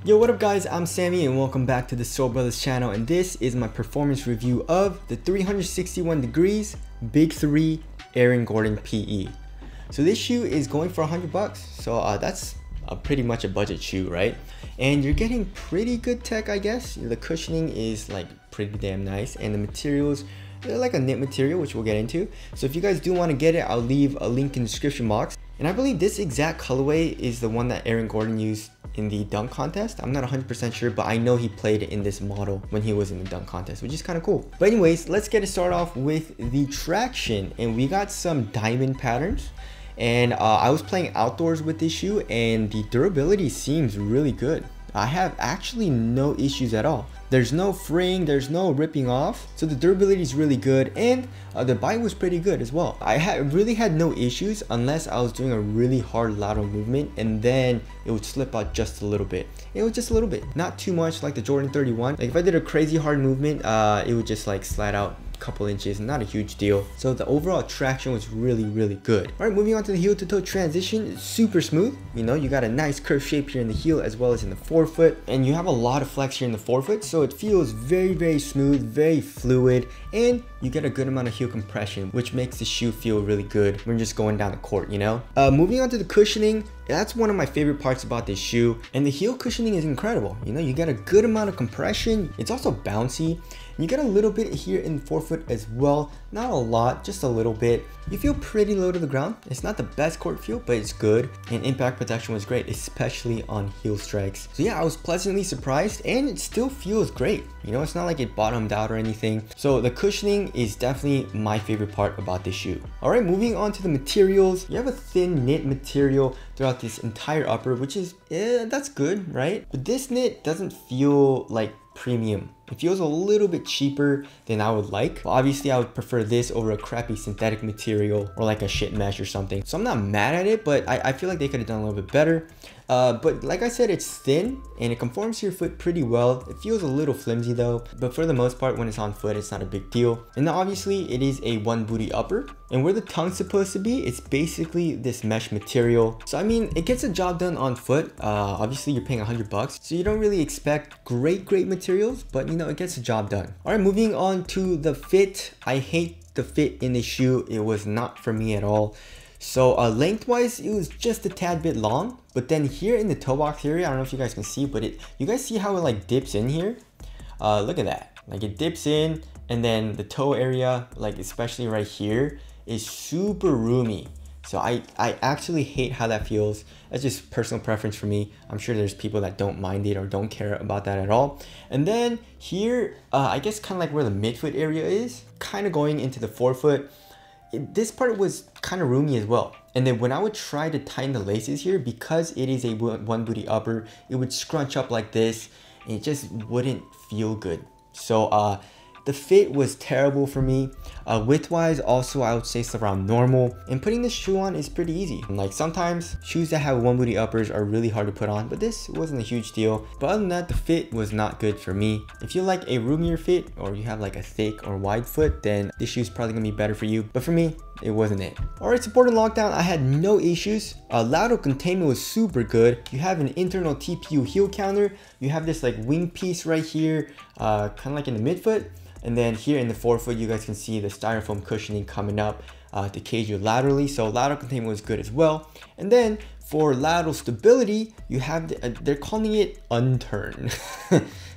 Yo, what up guys, I'm Sammy and welcome back to the Soul Brothers channel, and this is my performance review of the 361 degrees Big 3 Aaron Gordon PE. So this shoe is going for $100, so that's pretty much a budget shoe, right? And you're getting pretty good tech, I guess. The cushioning is like pretty damn nice, and the materials, they're like a knit material, which we'll get into. So if you guys do want to get it, I'll leave a link in the description box. And I believe this exact colorway is the one that Aaron Gordon used in the dunk contest. I'm not 100% sure, but I know he played it in this model when he was in the dunk contest, which is kind of cool. But anyways, let's get it started off with the traction, and we got some diamond patterns. And I was playing outdoors with this shoe, and the durability seems really good. I have actually no issues at all. There's no fraying, there's no ripping off, so the durability is really good, and the bite was pretty good as well. I really had no issues unless I was doing a really hard lateral movement, and then it would slip out just a little bit. It was just a little bit, not too much like the Jordan 31. Like if I did a crazy hard movement, it would just like slide out couple inches, not a huge deal. So the overall traction was really good. All right, moving on to the heel to toe transition. It's super smooth. You know, you got a nice curved shape here in the heel as well as in the forefoot, and you have a lot of flex here in the forefoot, so it feels very smooth, very fluid, and you get a good amount of heel compression, which makes the shoe feel really good when you're just going down the court, you know. Moving on to the cushioning, that's one of my favorite parts about this shoe, and the heel cushioning is incredible. You know, you get a good amount of compression. It's also bouncy. You get a little bit here in the forefoot as well, not a lot, just a little bit. You feel pretty low to the ground. It's not the best court feel, but it's good, and impact protection was great, especially on heel strikes. So yeah, I was pleasantly surprised, and it still feels great. You know, it's not like it bottomed out or anything. So the cushioning is definitely my favorite part about this shoe. All right, moving on to the materials. You have a thin knit material throughout this entire upper, which is, that's good, right? But this knit doesn't feel like premium. It feels a little bit cheaper than I would like. Well, obviously I would prefer this over a crappy synthetic material or like a shit mesh or something. So I'm not mad at it, but I feel like they could have done a little bit better. But like I said, it's thin and it conforms to your foot pretty well. It feels a little flimsy though, but for the most part, when it's on foot, it's not a big deal. And now obviously it is a one booty upper, and where the tongue's supposed to be, it's basically this mesh material. So I mean, it gets the job done on foot. Obviously you're paying $100, so you don't really expect great materials, but you know, it gets the job done. All right, moving on to the fit. I hate the fit in the shoe. It was not for me at all. So lengthwise, it was just a tad bit long, but then here in the toe box area, I don't know if you guys can see, but you guys see how it like dips in here? Look at that. Like it dips in, and then the toe area, like especially right here, is super roomy. So I actually hate how that feels. That's just personal preference for me. I'm sure there's people that don't mind it or don't care about that at all. And then here, I guess kind of like where the midfoot area is, kind of going into the forefoot, this part was kind of roomy as well. And then when I would try to tighten the laces here, because it is a one booty upper, it would scrunch up like this, and it just wouldn't feel good. So the fit was terrible for me. Width-wise, also I would say it's around normal. And putting this shoe on is pretty easy. Like sometimes shoes that have one booty uppers are really hard to put on, but this wasn't a huge deal. But other than that, the fit was not good for me. If you like a roomier fit, or you have like a thick or wide foot, then this shoe is probably gonna be better for you. But for me, it wasn't it. All right, support and lockdown, I had no issues. Lateral containment was super good. You have an internal TPU heel counter. You have this like wing piece right here, kind of like in the midfoot. And then here in the forefoot, you guys can see the styrofoam cushioning coming up to cage you laterally. So lateral containment was good as well. And then for lateral stability, you have, they're calling it unturn.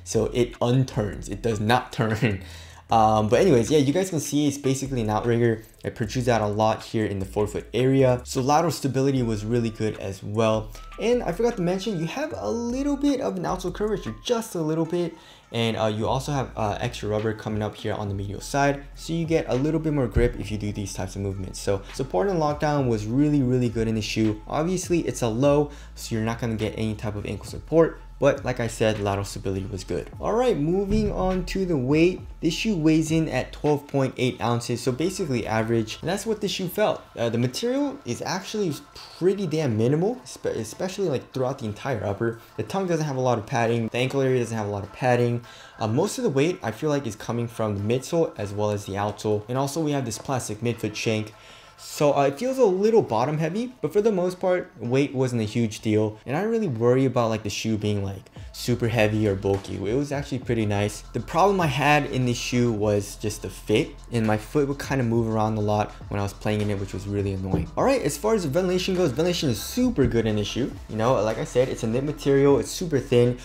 So it unturns, it does not turn. But anyways, yeah, you guys can see it's basically an outrigger. It protrudes out a lot here in the forefoot area. So lateral stability was really good as well. And I forgot to mention, you have a little bit of an outsole curvature, just a little bit. And you also have extra rubber coming up here on the medial side, so you get a little bit more grip if you do these types of movements. So support and lockdown was really good in the shoe. Obviously it's a low, so you're not going to get any type of ankle support, but like I said, lateral stability was good. All right, moving on to the weight. This shoe weighs in at 12.8 ounces, so basically average. And that's what the shoe felt. The material is actually pretty damn minimal, especially like throughout the entire upper. The tongue doesn't have a lot of padding. The ankle area doesn't have a lot of padding. Most of the weight I feel like is coming from the midsole as well as the outsole. And also we have this plastic midfoot shank. So it feels a little bottom heavy, but for the most part, weight wasn't a huge deal. And I didn't really worry about like the shoe being like super heavy or bulky. It was actually pretty nice. The problem I had in this shoe was just the fit, and my foot would kind of move around a lot when I was playing in it, which was really annoying. All right, as far as the ventilation goes, ventilation is super good in this shoe. You know, like I said, it's a knit material, it's super thin,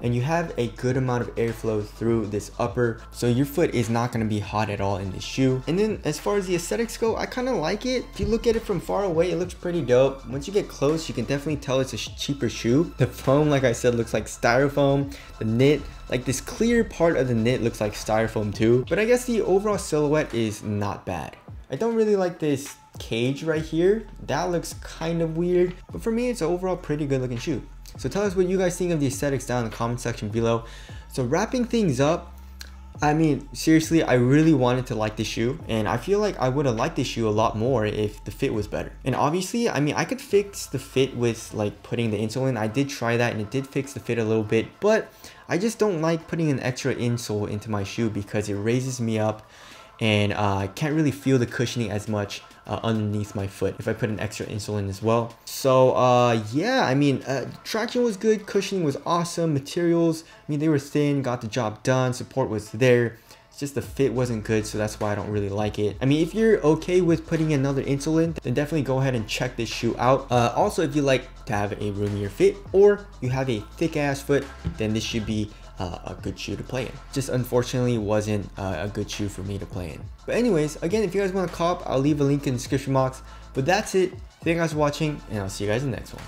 and you have a good amount of airflow through this upper, so your foot is not going to be hot at all in this shoe. And then as far as the aesthetics go, I kind of like it. If you look at it from far away, it looks pretty dope. Once you get close, you can definitely tell it's a cheaper shoe. The foam, like I said, looks like styrofoam. The knit, like this clear part of the knit, looks like styrofoam too. But I guess the overall silhouette is not bad. I don't really like this cage right here. That looks kind of weird, but for me, it's an overall pretty good looking shoe. So tell us what you guys think of the aesthetics down in the comment section below. So wrapping things up, I mean, seriously, I really wanted to like this shoe, and I feel like I would have liked this shoe a lot more if the fit was better. And obviously, I mean, I could fix the fit with like putting the insole in. I did try that and it did fix the fit a little bit, but I just don't like putting an extra insole into my shoe because it raises me up, and I can't really feel the cushioning as much underneath my foot if I put an extra insole in as well. So yeah, I mean, traction was good, cushioning was awesome, materials, I mean, they were thin, got the job done, support was there. It's just the fit wasn't good, so that's why I don't really like it. I mean, if you're okay with putting another insole in, then definitely go ahead and check this shoe out. Also, if you like to have a roomier fit, or you have a thick ass foot, then this should be a good shoe to play in. Just unfortunately wasn't a good shoe for me to play in. But anyways, again, if you guys want to cop, I'll leave a link in the description box. But that's it. Thank you guys for watching, and I'll see you guys in the next one.